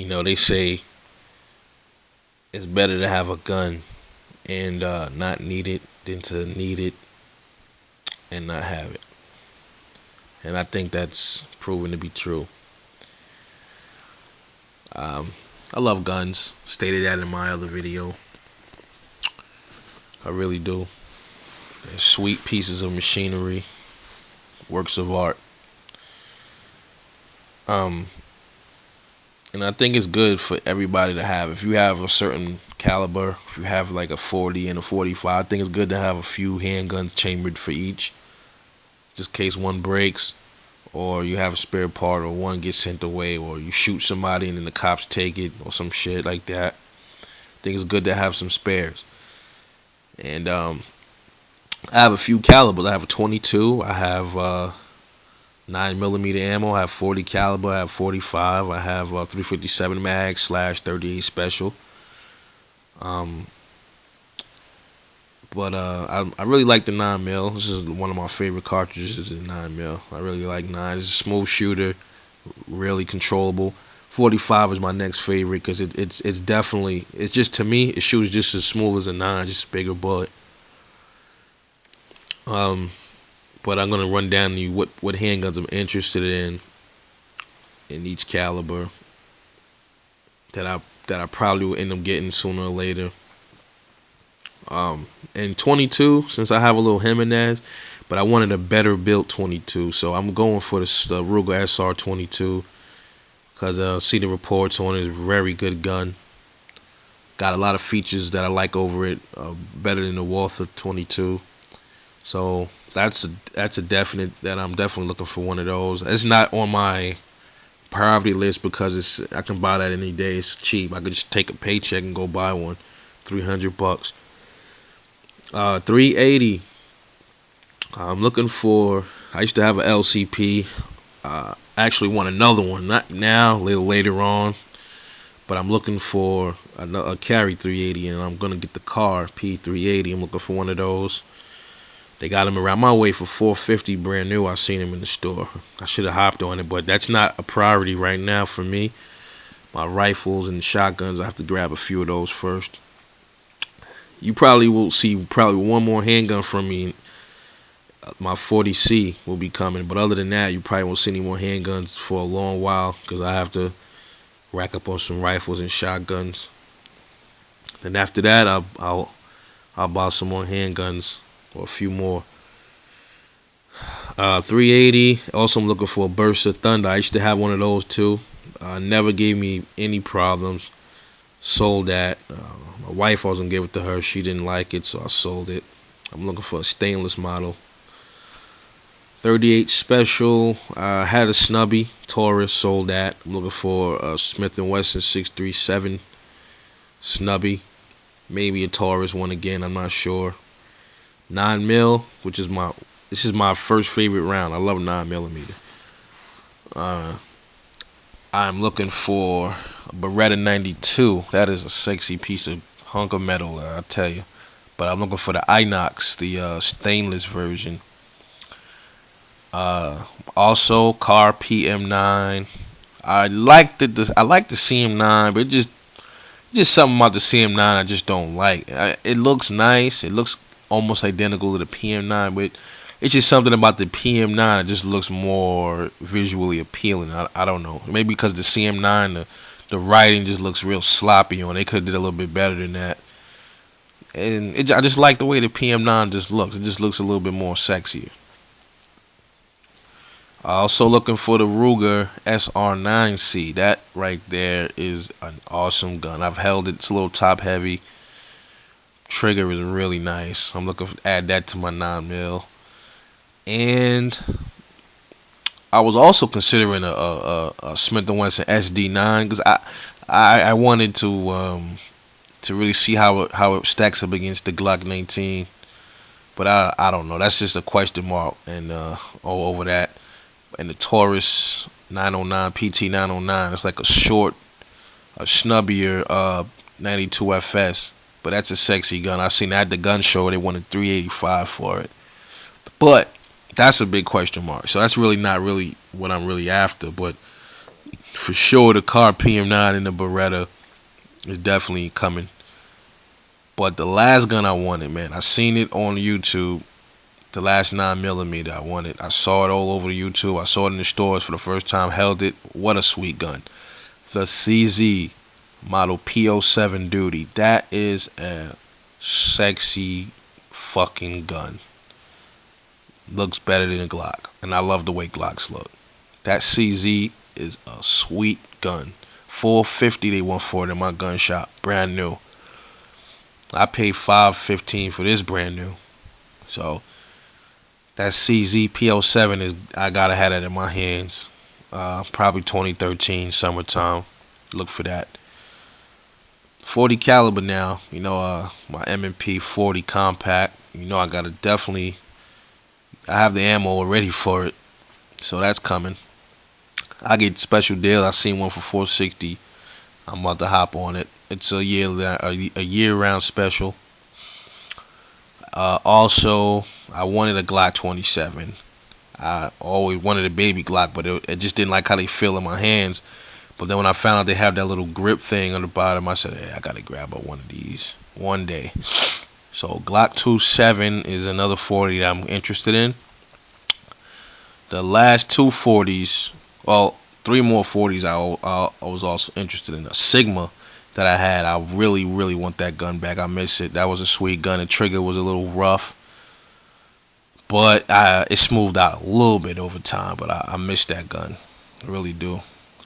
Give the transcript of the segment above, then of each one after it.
They say it's better to have a gun and not need it than to need it and not have it. And I think that's proven to be true. Um, I love guns. Stated that in my other video. I really do. They're sweet pieces of machinery, works of art. Um, and I think it's good for everybody to have. If you have a certain caliber, if you have like a 40 and a 45, I think it's good to have a few handguns chambered for each, just in case one breaks, or you have a spare part, or one gets sent away, or you shoot somebody and then the cops take it, or some shit like that. I think it's good to have some spares. And I have a few calibers. I have a 22. I have 9mm ammo. I have 40 caliber. I have 45. I have 357 mag / 38 special. Um, but I really like the 9mm. This is one of my favorite cartridges. Is the 9mm. I really like 9. It's a smooth shooter, really controllable. 45 is my next favorite because it's definitely, it's just, to me, it shoots just as smooth as a 9, just a bigger bullet. But I'm gonna run down to you what handguns I'm interested in each caliber that I probably will end up getting sooner or later. And 22, since I have a little Jimenez, but I wanted a better built 22, so I'm going for the Ruger SR22 because I see the reports on it. It's a very good gun. Got a lot of features that I like over it, better than the Walther 22. So that's a definite that I'm definitely looking for one of those. It's not on my priority list because I can buy that any day. It's cheap. I could just take a paycheck and go buy one. $300. 380. I'm looking for. I used to have a LCP. I actually want another one. Not now, a little later on. But I'm looking for a carry 380, and I'm gonna get the car P380. I'm looking for one of those. They got them around my way for $450 brand new. I seen them in the store. I should have hopped on it, but that's not a priority right now for me. My rifles and shotguns, I have to grab a few of those first. You probably will see one more handgun from me. My 40C will be coming, but other than that, you probably won't see any more handguns for a long while because I have to rack up on some rifles and shotguns. Then after that, I'll buy some more handguns or a few more. 380. Also, I'm looking for a Bersa Thunder. I used to have one of those too. Never gave me any problems. Sold that. My wife, I was gonna give it to her. She didn't like it, so I sold it. I'm looking for a stainless model. 38 Special. I had a Snubby Taurus. Sold that. I'm looking for a Smith & Wesson 637 Snubby. Maybe a Taurus one again. I'm not sure. 9mm, which is this is my first favorite round. I love 9mm. I'm looking for a Beretta 92. That is a sexy piece of hunk of metal, I tell you. But I'm looking for the Inox, the stainless version. Also, car PM9. I like the CM9, but just something about the CM9 I just don't like. It looks nice. It looks almost identical to the PM9, but it's just something about the PM9 that just looks more visually appealing. I don't know. Maybe because the CM9, the writing just looks real sloppy on it. They could have did a little bit better than that. And I just like the way the PM9 just looks. It just looks a little bit more sexier. Also looking for the Ruger SR9C. That right there is an awesome gun. I've held it. It's a little top heavy. Trigger is really nice. I'm looking to add that to my 9mm. And I was also considering a Smith & Wesson SD9 because I wanted to really see how it stacks up against the Glock 19. But I don't know. That's just a question mark and over that. And the Taurus 909 PT 909. It's like a snubbier 92 FS. But that's a sexy gun. I seen that at the gun show. They wanted $385 for it. But that's a big question mark. So that's really not really what I'm really after. But For sure, the Car PM9 and the Beretta is definitely coming. But the last gun I wanted, man, I seen it on YouTube. The last 9mm I wanted. I saw it all over YouTube. I saw it in the stores for the first time. Held it. What a sweet gun. The CZ model P07 Duty. That is a sexy fucking gun. Looks better than a Glock. And I love the way Glocks look. That CZ is a sweet gun. $450 they want for it in my gun shop. Brand new. I paid $515 for this brand new. So that CZ P07 is, I gotta have that in my hands. Probably 2013 summertime. Look for that. 40 caliber now. You know, my M&P 40 compact. You know, I gotta definitely. I have the ammo already for it, so that's coming. I get special deal. I seen one for $460. I'm about to hop on it. It's a year round special. Also, I wanted a Glock 27. I always wanted a baby Glock, but it just didn't like how they feel in my hands. But then when I found out they have that little grip thing on the bottom, I said, hey, I gotta grab one of these one day. So Glock 27 is another 40 that I'm interested in. The last two 40s, well, three more 40s I was also interested in. A Sigma that I had. I really, really want that gun back. I miss it. That was a sweet gun. The trigger was a little rough, but it smoothed out a little bit over time. But I miss that gun. I really do.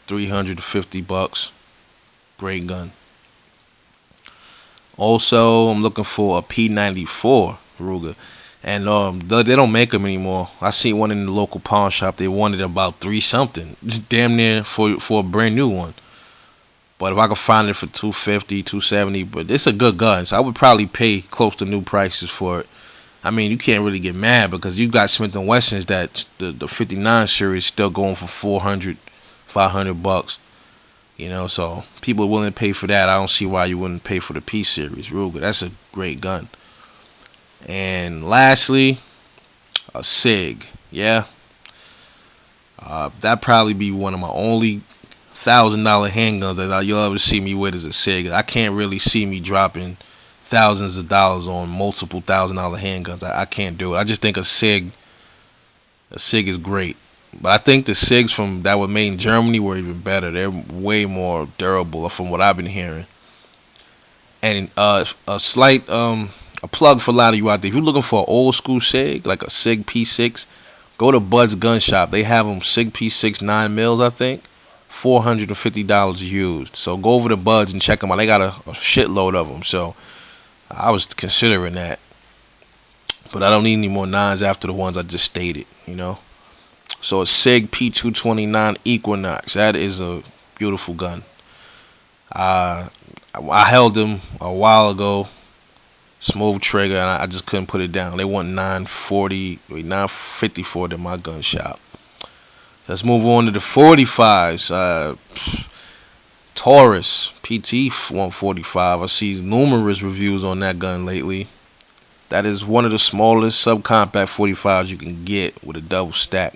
$350. Great gun. Also, I'm looking for a P94 Ruger. And they don't make them anymore. I seen one in the local pawn shop. They wanted about $3 something. Just damn near for a brand new one. But if I could find it for $250, $270, but it's a good gun. So I would probably pay close to new prices for it. I mean, you can't really get mad because you got Smith & Wessons that the 59 series still going for $400, $500. You know, so people are willing to pay for that. I don't see why you wouldn't pay for the P series Ruger. That's a great gun. And lastly, a SIG. Yeah, that'd probably be one of my only $1,000 handguns that you'll ever see me with is a SIG. I can't really see me dropping thousands of dollars on multiple $1,000 handguns. I can't do it. I just think a SIG is great. But I think the SIGs from that were made in Germany were even better. They're way more durable from what I've been hearing. And a slight a plug for a lot of you out there. If you're looking for an old school SIG, like a SIG P6, go to Bud's Gun Shop. They have them SIG P6 9mm, I think. $450 used. So go over to Bud's and check them out. They got a shitload of them. So I was considering that. But I don't need any more 9s after the ones I just stated, you know. So a SIG P229 Equinox. That is a beautiful gun. I held them a while ago. Smooth trigger, and I just couldn't put it down. They want $950 for it in my gun shop. Let's move on to the 45s. Taurus PT 145. I see numerous reviews on that gun lately. That is one of the smallest subcompact 45s you can get with a double stack.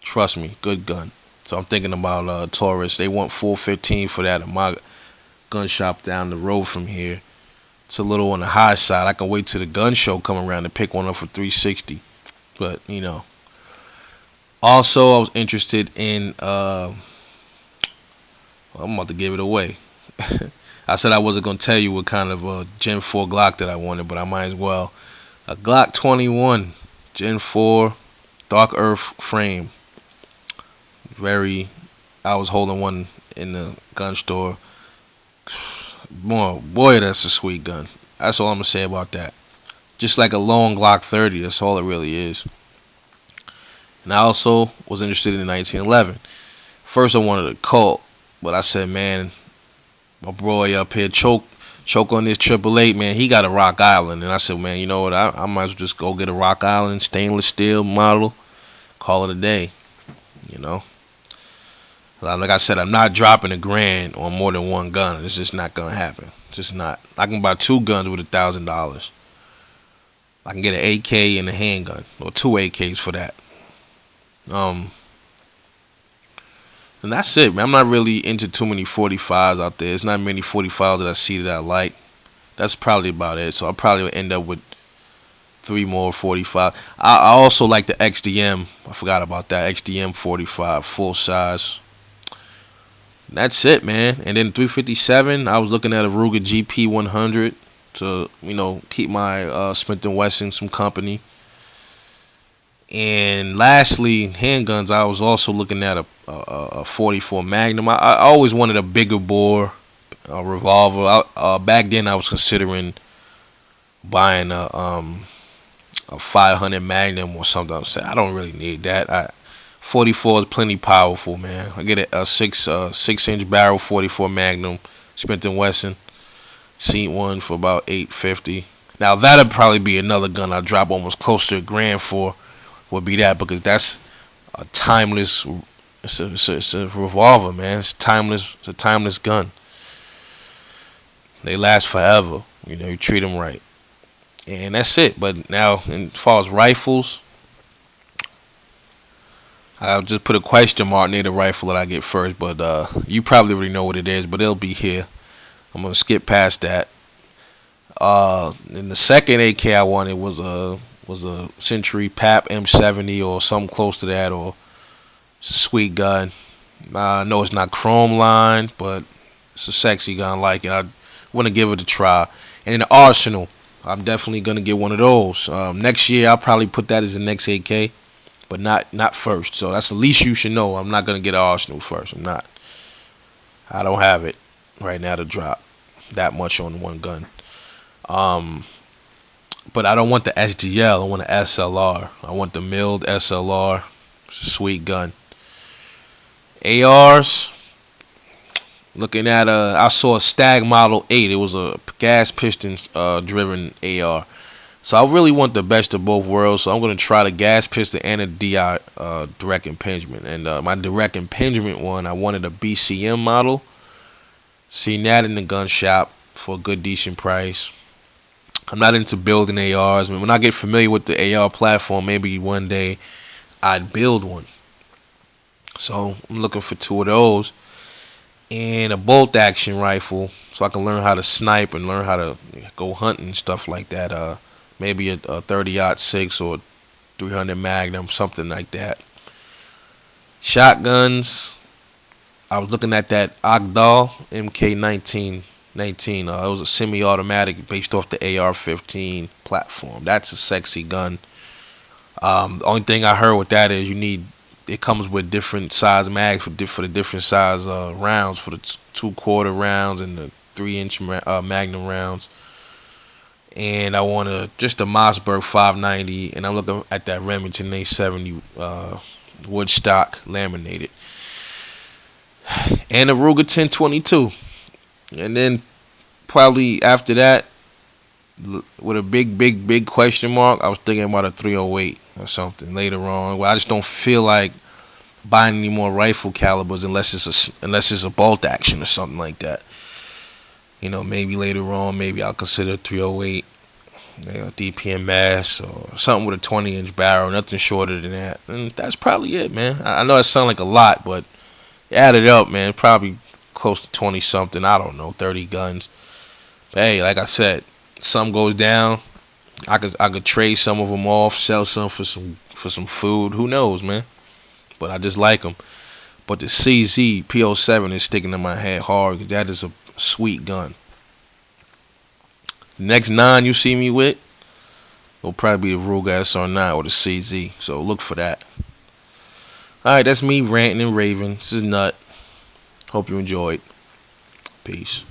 Trust me, good gun. So I'm thinking about Taurus. They want $415 for that in my gun shop down the road from here. It's a little on the high side. I can wait till the gun show come around and pick one up for $360. But you know. Also, I was interested in. I'm about to give it away. I said I wasn't gonna tell you what kind of Gen 4 Glock that I wanted, but I might as well. A Glock 21 Gen 4 Dark Earth frame. I was holding one in the gun store. Boy, that's a sweet gun. That's all I'm gonna say about that. Just like a long Glock 30. That's all it really is. And I also was interested in 1911. First, I wanted a Colt, but I said, man, my boy up here choke on this 888, man. He got a Rock Island, and I said, man, you know what? I might as well just go get a Rock Island stainless steel model, call it a day. You know. Like I said, I'm not dropping $1,000 on more than one gun. It's just not gonna happen. It's just not. I can buy 2 guns with $1,000. I can get an AK and a handgun, or 2 AKs for that. And that's it, man. I'm not really into too many 45s out there. There's not many 45s that I see that I like. That's probably about it. So I'll probably end up with 3 more 45. I also like the XDM. I forgot about that. XDM 45 full size. That's it, man. And then 357, I was looking at a Ruger GP 100 to, keep my Smith & Wesson some company. And lastly, handguns, I was also looking at a 44 Magnum. I always wanted a bigger bore, a revolver. Back then, I was considering buying a 500 Magnum or something. I'm saying I don't really need that. 44 is plenty powerful, man. I get a 6-inch barrel 44 Magnum, Smith & Wesson. Seen one for about $850. Now that'd probably be another gun I'd drop almost close to $1,000 for. Would be that, because that's a timeless. It's a revolver, man. It's timeless. It's a timeless gun. They last forever. You treat them right, and that's it. But now, as far as rifles, I'll just put a question mark near the rifle that I get first. But you probably already know what it is, but it'll be here. I'm gonna skip past that. And the second AK I wanted was a Century PAP M70 or something close to that, or it's a sweet gun. I know it's not chrome lined, but it's a sexy gun. I like it. I want to give it a try. And in the Arsenal, I'm definitely gonna get one of those. Next year, I'll probably put that as the next AK, but not first. So that's the least you should know. I'm not gonna get an Arsenal first. I'm not. I don't have it right now to drop that much on one gun. But I don't want the SGL. I want the SLR. I want the milled SLR. It's a sweet gun. ARs. Looking at I saw a Stag Model 8. It was a gas piston driven AR. So I really want the best of both worlds. So I'm gonna try the gas piston and a DI direct impingement. And my direct impingement one, I wanted a BCM model. Seen that in the gun shop for a good decent price. I'm not into building ARs. I mean, when I get familiar with the AR platform, maybe one day I'd build one. So I'm looking for 2 of those. And a bolt action rifle, so I can learn how to snipe and learn how to go hunting and stuff like that. Maybe a 30-06 or 300 Magnum, something like that. Shotguns, I was looking at that Agdal MK19. It was a semi-automatic based off the AR-15 platform. That's a sexy gun. The only thing I heard with that is it comes with different size mags for the different size rounds, for the 2/4 rounds and the 3-inch Magnum rounds. And I want just a Mossberg 590, and I'm looking at that Remington A70 wood stock laminated, and a Ruger 1022. And then probably after that, with a big question mark, I was thinking about a 308 or something later on. Well, I just don't feel like buying any more rifle calibers unless it's a bolt action or something like that. Maybe later on, maybe I'll consider 308, DPM mass, or something with a 20-inch barrel, nothing shorter than that. And that's probably it, man. I know it sounds like a lot, but add it up, man, probably close to 20 something. I don't know, 30 guns. But hey, like I said, something goes down, I could trade some of them off, sell some for some food. Who knows, man? But I just like them. But the CZ P07 is sticking in my head hard, because that is a sweet gun. The next 9 you see me with will probably be the Ruger SR9 or the CZ. So look for that. Alright, that's me ranting and raving. This is Nut. Hope you enjoyed. Peace.